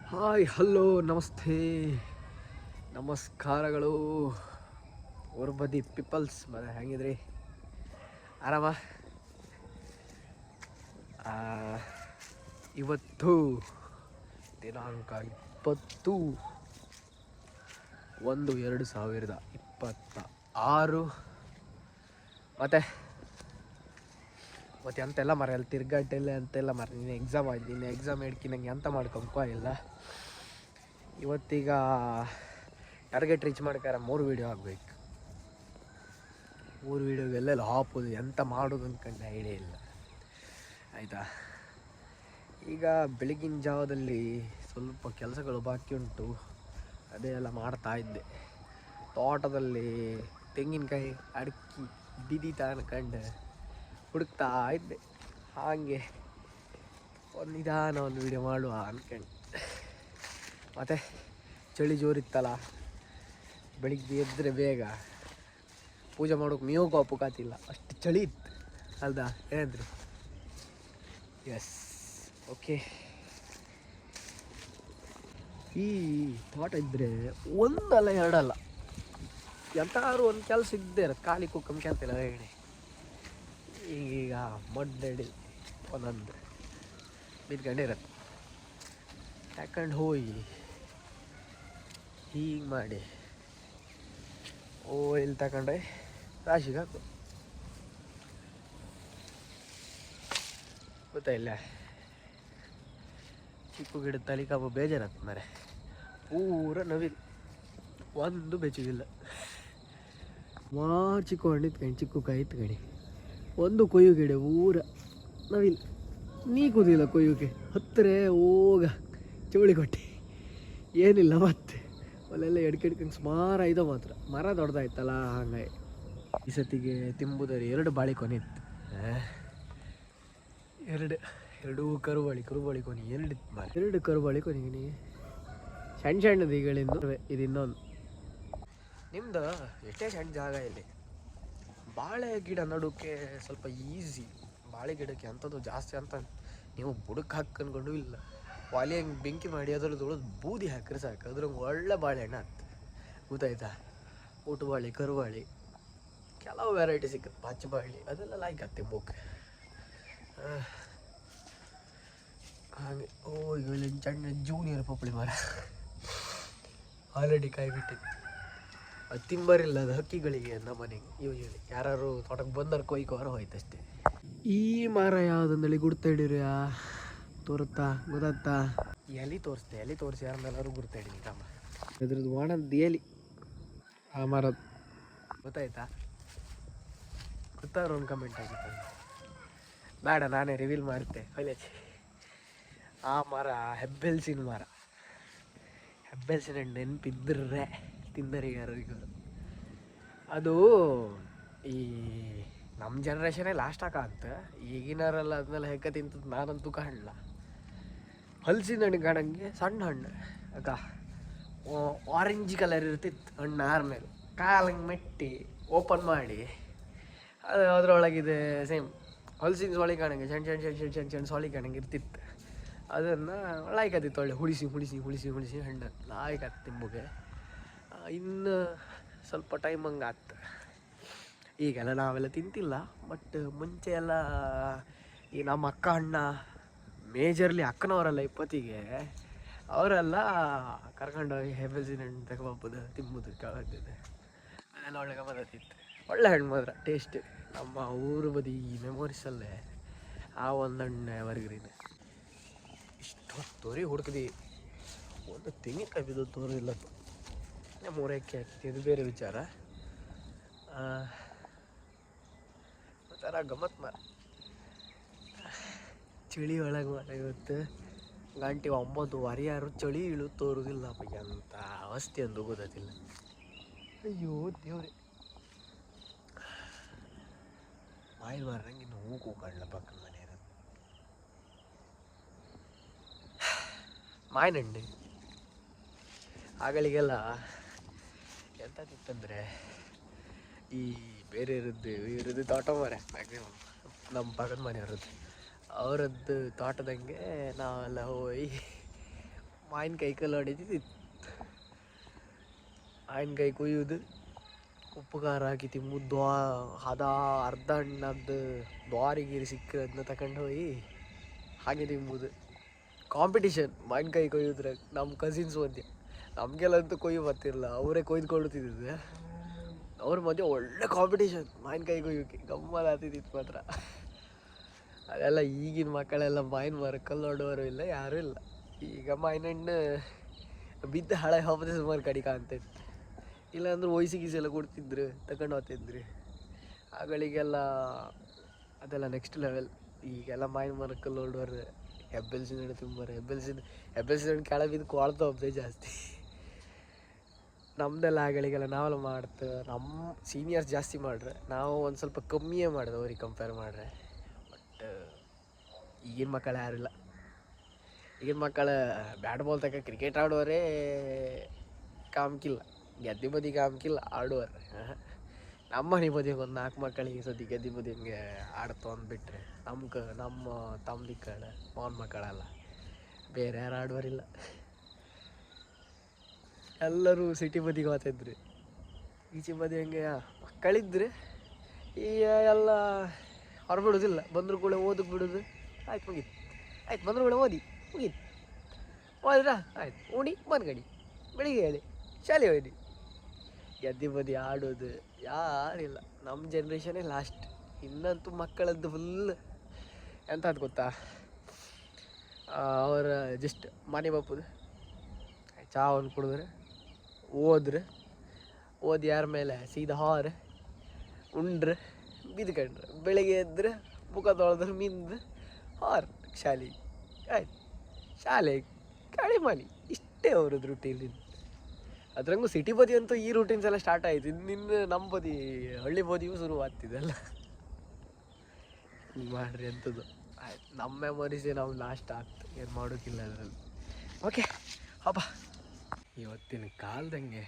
Hi hello ನಮಸ್ತೆ ನಮಸ್ಕಾರಗಳು ಬದಿ ಪೀಪಲ್ಸ್ ಮತ್ತೆ ಹೆಂಗಿದ್ರಿ ಆರಾಮ. ಇವತ್ತು ದಿನಾಂಕ 20/1/2026 ಮತ್ತೆ ಎಂತೆಲ್ಲ ಅಲ್ಲಿ ತಿರ್ಗಾಟೆಲ್ಲ ಅಂತೆಲ್ಲ ನಿನ್ನೆ ಎಕ್ಸಾಮ್ ಆಯ್ತು. ನಿನ್ನೆ ಎಕ್ಸಾಮ್ ಹೇಳ್ಕಿ ನಂಗೆ ಎಂತ ಮಾಡ್ಕೊಂಕೋ ಇಲ್ಲ. ಇವತ್ತೀಗ ಟಾರ್ಗೆಟ್ ರೀಚ್ ಮಾಡ್ಕಾರ 3 ವೀಡಿಯೋ ಆಗಬೇಕು. 3 ವೀಡಿಯೋಗೆಲ್ಲ ಹಾಪೋದು ಎಂತ ಮಾಡೋದು ಅಂದ್ಕೊಂಡು ಐಡಿಯಾ ಇಲ್ಲ ಆಯಿತಾ. ಈಗ ಬೆಳಗಿನ ಜಾವದಲ್ಲಿ ಸ್ವಲ್ಪ ಕೆಲಸಗಳು ಬಾಕಿ ಉಂಟು, ಅದೇ ಎಲ್ಲ ಮಾಡ್ತಾ ಇದ್ದೆ. ತೋಟದಲ್ಲಿ ತೆಂಗಿನಕಾಯಿ ಅಡಿಕೆ ಬಿದ್ದೀತಾ ಅನ್ಕಂಡು ಹುಡುಕ್ತಾ ಇದ್ದೆ. ಹಾಗೆ ಒಂದು ವೀಡಿಯೋ ಮಾಡುವ ಅನ್ಕಂಡು. ಮತ್ತು ಚಳಿ ಜೋರಿತ್ತಲ್ಲ, ಬೆಳಿಗ್ಗೆ ಎದ್ದರೆ ಬೇಗ ಪೂಜೆ ಮಾಡೋಕೆ ಮೇವು ಅಪ್ಪುಕಾತಿಲ್ಲ, ಅಷ್ಟು ಚಳಿ ಇತ್ತು ಅಲ್ದಾ, ಏನಂದ್ರಿ? Yes, okay. ಈ ತೋಟ ಇದ್ದರೆ ಒಂದಲ್ಲ ಎರಡಲ್ಲ ಎಂತಾದ್ರು ಒಂದು ಕೆಲಸ ಇದ್ದೇ ಇರತ್ತೆ. ಖಾಲಿ ಕುಕ್ಕಂಗೆ ಅಂತಿಲ್ಲ ಹೇಳಿ. ಈಗ ಮಡ್ಡಡಿ ಒಂದೊಂದು ಬಿದ್ಕೊಂಡಿರತ್ತೆ, ಯಾಕಂಡು ಹೋಗಿ ಹೀಗೆ ಮಾಡಿ ಇಲ್ಲಿ ತಗೊಂಡೆ ರಾಶಿಗೆ ಹಾಕು. ಗೊತ್ತಾಯಿಲ್ಲ, ಚಿಕ್ಕು ಗಿಡದ ತಲಿಕಾಬ ಬೇಜಾರತ್ತೆ ಮರೆ. ಪೂರ ನವಿಲು, ಒಂದು ಬೆಚ್ಚಗಿಲ್ಲ. ಚಿಕ್ಕು ಹಣ್ಣು ಇತ್ಕಂಡು ಚಿಕ್ಕು ಕಾಯಿ ಇತ್ಕಣಿ, ಒಂದು ಕೊಯ್ಯು ಗಿಡ ಊರ ನವಿಲು. ನೀ ಕೂದಿಲ್ಲ ಕೊಯ್ಯೋಕೆ, ಹತ್ತಿರ ಹೋಗ ಚೌಳಿ ಕೊಟ್ಟೆ ಏನಿಲ್ಲ. ಮತ್ತೆ ಅಲ್ಲೆಲ್ಲ ಎಡ್ಕೆಡ್ಕಂಗೆ ಸುಮಾರು ಐದೋ ಮಾತ್ರ ಮರ ದೊಡ್ಡದಾಯ್ತಲ್ಲ, ಹಂಗಾಗಿ ಈ ಸತಿಗೆ ತಿಂಬುದರಿ 2 ಬಾಳೆಕೊನೆ ಇತ್ತು. ಎರಡು ಕರುಬಾಳಿ ಕೊನೆ 2 ಇತ್ತು ಮಾರ. 2 ಕರುಬಾಳಿ ಕೊನೆಗೆ ಸಣ್ಣ ಸಣ್ಣದು ಈಗಳಿಂದ ಇದು ಇನ್ನೊಂದು. ನಿಮ್ದು ಎಷ್ಟೇ ಸಣ್ಣ ಜಾಗ ಇಲ್ಲಿ, ಬಾಳೆ ಗಿಡ ನಡೋಕ್ಕೆ ಸ್ವಲ್ಪ ಈಸಿ. ಬಾಳೆ ಗಿಡಕ್ಕೆ ಅಂಥದ್ದು ಜಾಸ್ತಿ ಅಂತ ನೀವು ಬುಡಕ್ಕೆ ಹಾಕ್ಕೊಂಡು ಇಲ್ಲ, ಒಲೆ ಹಂಗೆ ಬೆಂಕಿ ಮಾಡಿ ಅದರದ್ದು ಬೂದಿ ಹಾಕ್ರೆ ಸಾಕು, ಅದ್ರಂಗೆ ಒಳ್ಳೆ ಬಾಳೆಹಣ್ಣು ಆಗ್ತದೆ. ಗೊತ್ತಾಯ್ತಾ? ಊಟಬಾಳೆ, ಕರುಬಾಳೆ, ಕೆಲವು ವೆರೈಟಿ ಸಿಕ್ಕತ್ತೆ, ಪಚ್ಚಬಾಳೆ, ಅದೆಲ್ಲ ಲೈಕ್ ಆಗ್ತದೆ ಬೋಕ್ಕೆ. ಹಾಗೆ ಈಗ ಸಣ್ಣ ಜೂನಿಯರ್ ಪಪ್ಪಳಿ ಮರ ಆಲ್ರೆಡಿ ಕಾಯಿ ಬಿಟ್ಟಿತ್ತು. ಅದು ತಿಂಬರಿಲ್ಲ, ಅದು ಹಕ್ಕಿಗಳಿಗೆ ನಮ್ಮ ಮನೆಗೆ ಯೂಶಲಿ ಯಾರು ತೋಟಕ್ಕೆ ಬಂದರು ಕೊಯ್ಕೋರ ಹೋಯ್ತಷ್ಟೇ. ಈ ಮರ ಯಾವುದಂದೇಳಿ ಗುರ್ತ ಹಿಡೀರಿ, ತೋರುತ್ತಾ ಗೊತ್ತಾ? ಎಲೆ ತೋರಿಸಿ ಯಾರನ್ನೆಲ್ಲರೂ ಗುರ್ತ ಹಿಡೀನಿ ತಮ್ಮ. ಇದ್ರದ್ದು ಒಣದ್ದು ಎಲೆ ಆ ಮರದ್ದು ಗೊತ್ತಾಯ್ತಾ? ಗೊತ್ತಾದ್ರು ಒಂದು ಕಮೆಂಟ್ ಆಗಿತ್ತು. ಬೇಡ, ನಾನೇ ರಿವೀಲ್ ಮಾಡ್ತೆ. ಹೊಲೆಚಿ ಆ ಮರ ಹೆಬ್ಬೆಲ್ಸಿನ ಮರ. ಹೆಬ್ಬೆಲ್ಸಿನ ಹಣ್ಣು ನೆನಪಿದ್ದರೆ ತಿಂದರೆ ಯಾರಿಗೂ. ಅದು ಈ ನಮ್ಮ ಜನ್ರೇಷನೇ ಲಾಸ್ಟ್ ಆಕಾಂತ, ಈಗಿನವರೆಲ್ಲ ಅದನ್ನೆಲ್ಲ ಹೆಕ್ಕ ತಿಂತದ್ದು ನಾನಂತೂ ಕಾಣಲ್ಲ. ಹಲಸಿನ ಹಣ್ಣು ಕಾಣಂಗೆ ಸಣ್ಣ ಹಣ್ಣು ಅಕ್ಕ, ಆರೆಂಜ್ ಕಲರ್ ಇರ್ತಿತ್ತು ಹಣ್ಣು. ಆರ್ಮೇಲೆ ಕಾಲಂಗೆ ಮೆಟ್ಟಿ ಓಪನ್ ಮಾಡಿ ಅದು ಅದರೊಳಗಿದೆ ಸೇಮ್ ಹಲಸಿನ ಸೊಳಿ ಕಾಣಂಗೆ ಸಣ್ಣ ಸಣ್ಣ ಸಣ್ಣ ಸಣ್ಣ ಸಣ್ಣ ಸೊಳಿ ಕಾಣಂಗೆ ಇರ್ತಿತ್ತು. ಅದನ್ನು ಲಾಯ್ಕತ್ತಿತ್ತು, ಒಳ್ಳೆ ಹುಳಿಸಿ ಹಣ್ಣು ಲಾಯ್ಕತ್ತು ತಿಂಬುಗೆ. ಇನ್ನು ಸ್ವಲ್ಪ ಟೈಮ್ ಹಂಗೆ ಆಗ್ತದೆ. ಈಗೆಲ್ಲ ನಾವೆಲ್ಲ ತಿಂತಿಲ್ಲ, ಬಟ್ ಮುಂಚೆ ಎಲ್ಲ ಈ ನಮ್ಮ ಅಕ್ಕ ಅಣ್ಣ, ಮೇಜರ್ಲಿ ಅಕ್ಕನವರೆಲ್ಲ 20ಗೆ ಅವರೆಲ್ಲ ಕರ್ಕೊಂಡೋಗಿ ಹೆಬ್ಬೆಲ್ಸಿನ ಹಣ್ಣು ತಗೊಬೋದು, ತಿಂಬುದಕ್ಕೆ ಆಗ್ತದೆ. ಅದೆಲ್ಲ ಒಳ್ಳೆ ಗಮತಿತ್ತು, ಒಳ್ಳೆ ಹಣ್ಣು ಮಾತ್ರ ಟೇಸ್ಟ್. ನಮ್ಮ ಊರು ಬದಿ ಮೆಮೊರೀಸಲ್ಲೇ ಆ ಒಂದು ಹಣ್ಣೆ ಹೊರಗ್ರೀನೆ. ಇಷ್ಟೊತ್ತೋರಿ ಹುಡುಕಿದಿ, ಒಂದು ತೆಂಗಿನಕಾಯಿ ಬಿದ್ದು ತೋರಿಲ್ಲ, 3 ಎಕ್ಕೆ ಹಾಕಿತ್ತು. ಇದು ಬೇರೆ ವಿಚಾರ. ಒಂಥರ ಗಮ್ಮತ್ ಮಾರ. ಚಳಿ ಒಳಗೆ ಮಾರ ಇವತ್ತು ಗಂಟೆ 9:15 ಚಳಿ ತೋರುದಿಲ್ಲಪ್ಪ. ಎಂಥ ಅವಸ್ಥೆ ಎಂದು ಗೊತ್ತಿಲ್ಲ. ಅಯ್ಯೋ ದೇವ್ರೆ, ಮಾಯಿಲ್ ಮಾರ ನಂಗೆ ಇನ್ನು ಹೂ ಕಾಣಲ್ಲ. ಪಕ್ಕದ ಮನೆ ಇರೋದು ಮಾಯಿನಂಡೆ. ಆಗಳಿಗೆಲ್ಲ ಎಂತಂದರೆ ಈ ಬೇರೆ ಇರೋದು ತೋಟ ಮರ ಮ್ಯಾಕ್ಸಿಮಮ್ ನಮ್ಮ ಪಕ್ಕದ ಮನೆಯವ್ರದ್ದು, ಅವರದ್ದು ತೋಟದಂಗೆ ನಾವೆಲ್ಲ ಹೋಗಿ ಮಾವಿನಕಾಯಿ ಕಲ್ಲು ಹೊಡಿತಿತ್ತು. ಮಾವಿನಕಾಯಿ ಕೊಯ್ಯೋದು, ಉಪ್ಪು ಖಾರ ಹಾಕಿ ತಿಂಬುದು, ಅರ್ಧ ಹಣ್ಣದ್ದು ದ್ವಾರಿಗೀರಿ ಸಿಕ್ಕರೆ ಅದನ್ನ ತಗೊಂಡು ಹೋಗಿ ಹಾಗೆ ತಿಂಬುದು. ಕಾಂಪಿಟಿಷನ್ ಮಾವಿನಕಾಯಿ ಕೊಯ್ಯೋದ್ರೆ ನಮ್ಮ ಕಸಿನ್ಸ್ ಮಧ್ಯೆ. ನಮಗೆಲ್ಲಂತೂ ಕೊಯ್ಯು ಬರ್ತಿರಲಿಲ್ಲ, ಅವರೇ ಕೊಯ್ದುಕೊಳ್ಳುತ್ತಿದ್ದು. ಅವ್ರ ಮಧ್ಯೆ ಒಳ್ಳೆ ಕಾಂಪಿಟೇಷನ್ ಮಾವಿನಕಾಯಿ ಕೊಯ್ಯೋಕ್ಕೆ, ಗಮ್ಮಲ್ ಆಗ್ತಿದ್ದಿತ್ತು ಮಾತ್ರ. ಅದೆಲ್ಲ ಈಗಿನ ಮಕ್ಕಳೆಲ್ಲ ಮಾವಿನ ಮರ ಕಲ್ಲು ಹೊಡೋರು ಇಲ್ಲ, ಯಾರೂ ಇಲ್ಲ. ಈಗ ಮಾವಿನ ಹಣ್ಣು ಬಿದ್ದ ಹಳೆ ಹಬ್ಬದ ಸುಮಾರು ಕಡಿಕ ಅಂತೈತೆ. ಇಲ್ಲಾಂದ್ರೆ ವಯಸ್ಸು ಗೀಸೆಲ್ಲ ಕೊಡ್ತಿದ್ರು, ತಗೊಂಡು ಹೋಗ್ತಿದ್ರು. ಆಗಳಿಗೆಲ್ಲ ಅದೆಲ್ಲ ನೆಕ್ಸ್ಟ್ ಲೆವೆಲ್. ಈಗೆಲ್ಲ ಮಾವಿನ ಮರ ಕಲ್ಲು ಹೊಡೋರು, ಹೆಬ್ಬೆಲ್ಸಿನ ಹಣ್ಣು ತುಂಬಾರೆ. ಹೆಬ್ಬೆಲ್ಸಿನ ಹಣ್ಣು ಕೆಳ ಬಿದ್ದು ಕೊಳ್ತಾ ಹೋಗ್ತದೆ ಜಾಸ್ತಿ. ನಮ್ಮದೆಲ್ಲ ಆಗಳಿಗೆಲ್ಲ ನಾವೆಲ್ಲ ಮಾಡ್ತೇವೆ. ನಮ್ಮ ಸೀನಿಯರ್ಸ್ ಜಾಸ್ತಿ ಮಾಡ್ರೆ, ನಾವು ಒಂದು ಸ್ವಲ್ಪ ಕಮ್ಮಿಯೇ ಮಾಡಿದೆ ಅವ್ರಿಗೆ ಕಂಪೇರ್ ಮಾಡ್ರೆ. ಬಟ್ ಈಗಿನ ಮಕ್ಕಳು ಯಾರಿಲ್ಲ. ಈಗಿನ ಮಕ್ಕಳು ಬ್ಯಾಟ್ ಬಾಲ್ ತಗ ಕ್ರಿಕೆಟ್ ಆಡೋರೇ ಕಾಮ್ಕಿಲ್ಲ, ಗೆದ್ದಿ ಬದಿ ಕಾಮ್ಕಿಲ್ಲ ಆಡುವರೆ. ನಮ್ಮ ಮನೆ ಬದಿಗೆ ಒಂದು 4 ಮಕ್ಕಳಿಗೆ ಸದ್ಯ ಗೆದ್ದಿ ಬದಿ ಹಿಂಗೆ ಆಡ್ತು ಅಂದ್ಬಿಟ್ರೆ ನಮ್ಮ ತಮ್ಮದಿಕ್ಕಳು ಅವನ ಮಕ್ಕಳೆಲ್ಲ ಬೇರೆ ಯಾರು ಆಡುವರಿಲ್ಲ. ಎಲ್ಲರೂ ಸಿಟಿ ಬದಿಗೆ ಹೋಗ್ತಿದ್ರು. ಈಚೆ ಬದಿ ಹಂಗೆ ಮಕ್ಕಳಿದ್ರೆ ಈಗ ಎಲ್ಲ ಹೊರಬಿಡೋದಿಲ್ಲ. ಬಂದರೂ ಕೂಡ ಓದಕ್ಕೆ ಬಿಡೋದು, ಆಯ್ತು ಮುಗೀತು, ಆಯ್ತು ಬಂದರೂ ಕೂಡ ಓದಿ ಮುಗೀತು, ಹೋದ್ರಾ ಆಯ್ತು ಉಣಿ ಬಂದ್ಗಡಿ, ಬೆಳಿಗ್ಗೆ ಹೇಳಿ ಶಾಲೆ ಹೋಗಿ. ಗೆದ್ದಿ ಬದಿ ಆಡೋದು ಯಾರಿಲ್ಲ. ನಮ್ಮ ಜನ್ರೇಷನ್ನೇ ಲಾಸ್ಟ್. ಇನ್ನಂತೂ ಮಕ್ಕಳದ್ದು ಫುಲ್ ಎಂಥದ್ದು ಗೊತ್ತಾ, ಅವರ ಜಸ್ಟ್ ಮನೆ ಬಪ್ಪದು ಚಹಾ ಒಂದು ಕುಡಿದ್ರೆ, ಓದಿ ಯಾರ ಮೇಲೆ ಸೀದಾ ಹಾರ ಉಂಡ್ರೆ ಬಿದ್ಕೊಂಡ್ರೆ, ಬೆಳಿಗ್ಗೆ ಎದ್ರೆ ಮುಖ ತೊಳೆದ್ರೆ ಮಿಂದು ಹಾರ್ ಶಾಲೆಗೆ, ಆಯ್ತು ಶಾಲೆಗೆ ಗಾಳಿ ಮನೆ. ಇಷ್ಟೇ ಅವ್ರದ್ದು ರೂಟೀನ್. ಅದ್ರಂಗೂ ಸಿಟಿ ಬದಿ ಅಂತೂ ಈ ರೂಟೀನ್ಸ್ ಎಲ್ಲ ಸ್ಟಾರ್ಟ್ ಆಯಿತು. ಇನ್ನು ನಮ್ಮ ಬದಿ ಹಳ್ಳಿ ಬದಿಯೂ ಶುರು ಆಗ್ತಿದೆಲ್ಲ. ಮಾಡ್ರಿ ಅಂಥದ್ದು ಆಯ್ತು. ನಮ್ಮ ಮೆಮೊರೀಸೇ ನಾವು ಲಾಸ್ಟ್ ಆಗ್ತು, ಏನು ಮಾಡೋಕ್ಕಿಲ್ಲ ಅದರಲ್ಲಿ. ಓಕೆ ಹಬ್ಬ. ಇವತ್ತಿನ ಕಾಲದಂಗೆ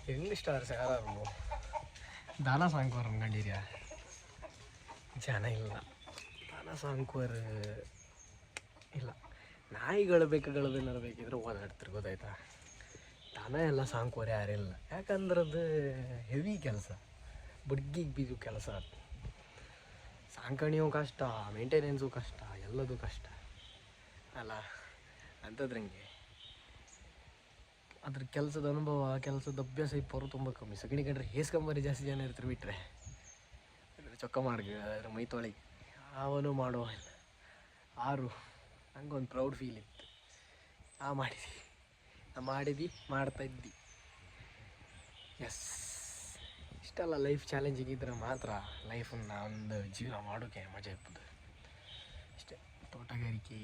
ಹೆಂಗೆ ಸ್ಟಾರ್ಸ್ ಯಾರು ದಾನ ಸಾಂಕ್ವಾರ ಅನ್ಕೊಂಡಿರ್ಯಾ? ಜನ ಇಲ್ಲ, ದಾನ ಸಾಂಕ್ವಾರ ಇಲ್ಲ. ನಾಯಿಗಳು ಬೇಕುಗಳದೇನಾರು ಬೇಕಿದ್ರೆ ಓದಾಡ್ತಿರು, ಗೊತ್ತಾಯ್ತಾ? ದನ ಎಲ್ಲ ಸಾಂಕ್ವಾರ ಯಾರಿಲ್ಲ. ಯಾಕಂದ್ರೆ ಅದು ಹೆವಿ ಕೆಲಸ, ಬಡ್ಗಿಗೆ ಬೀಜು ಕೆಲಸ. ಅದು ಸಾಂಕಣಿಯೂ ಕಷ್ಟ, ಮೇಂಟೆನೆನ್ಸು ಕಷ್ಟ, ಎಲ್ಲದೂ ಕಷ್ಟ ಅಲ್ಲ. ಅಂಥದ್ರಂಗೆ ಅದ್ರ ಕೆಲಸದ ಅನುಭವ, ಕೆಲಸದ ಅಭ್ಯಾಸ ಇಪ್ಪವರು ತುಂಬ ಕಮ್ಮಿ. ಸಗಣಿ ಕಂಡ್ರೆ ಹೇಸ್ಕೊಂಬರಿ ಜಾಸ್ತಿ ಜನ ಇರ್ತಾರೆ. ಬಿಟ್ಟರೆ ಅದ್ರ ಚೊಕ್ಕ ಮಾಡಿ ಅದ್ರ ಮೈ ತೊಳೆಗೆ ಅವನು ಮಾಡುವ ಇಲ್ಲ. ಆರು ನಂಗೆ ಒಂದು ಪ್ರೌಡ್ ಫೀಲ್ ಇತ್ತು. ಮಾಡಿದ್ವಿ ಮಾಡ್ತಾಯಿದ್ದಿ. ಎಸ್, ಇಷ್ಟೆಲ್ಲ ಲೈಫ್ ಚಾಲೆಂಜಿಂಗ್ ಇದ್ರೆ ಮಾತ್ರ ಲೈಫನ್ನು ಒಂದು ಜೀವನ ಮಾಡೋಕ್ಕೆ ಮಜಾ ಇರ್ತದೆ. ಅಷ್ಟೇ. ತೋಟಗಾರಿಕೆ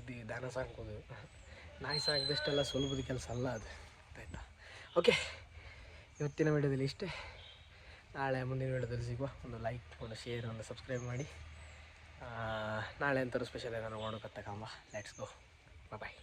ಇದು ದನ ಸಾಕೋದು, ನಾಯಿ ಸಾಕಿದಷ್ಟೆಲ್ಲ ಸುಲಭದ ಕೆಲಸ ಅಲ್ಲ ಅದು, ಆಯಿತಾ? ಓಕೆ, ಇವತ್ತಿನ ವಿಡಿಯೋದಲ್ಲಿ ಇಷ್ಟೇ. ನಾಳೆ ಮುಂದಿನ ವಿಡಿಯೋದಲ್ಲಿ ಸಿಗುವ. ಒಂದು ಲೈಕ್, ಒಂದು ಶೇರ್, ಒಂದು ಸಬ್ಸ್ಕ್ರೈಬ್ ಮಾಡಿ. ನಾಳೆ ಅಂತಾರು ಸ್ಪೆಷಲ್ ಏನಾದ್ರು ಮಾಡೋಕತ್ತಕಂಬ. Let's go, bye.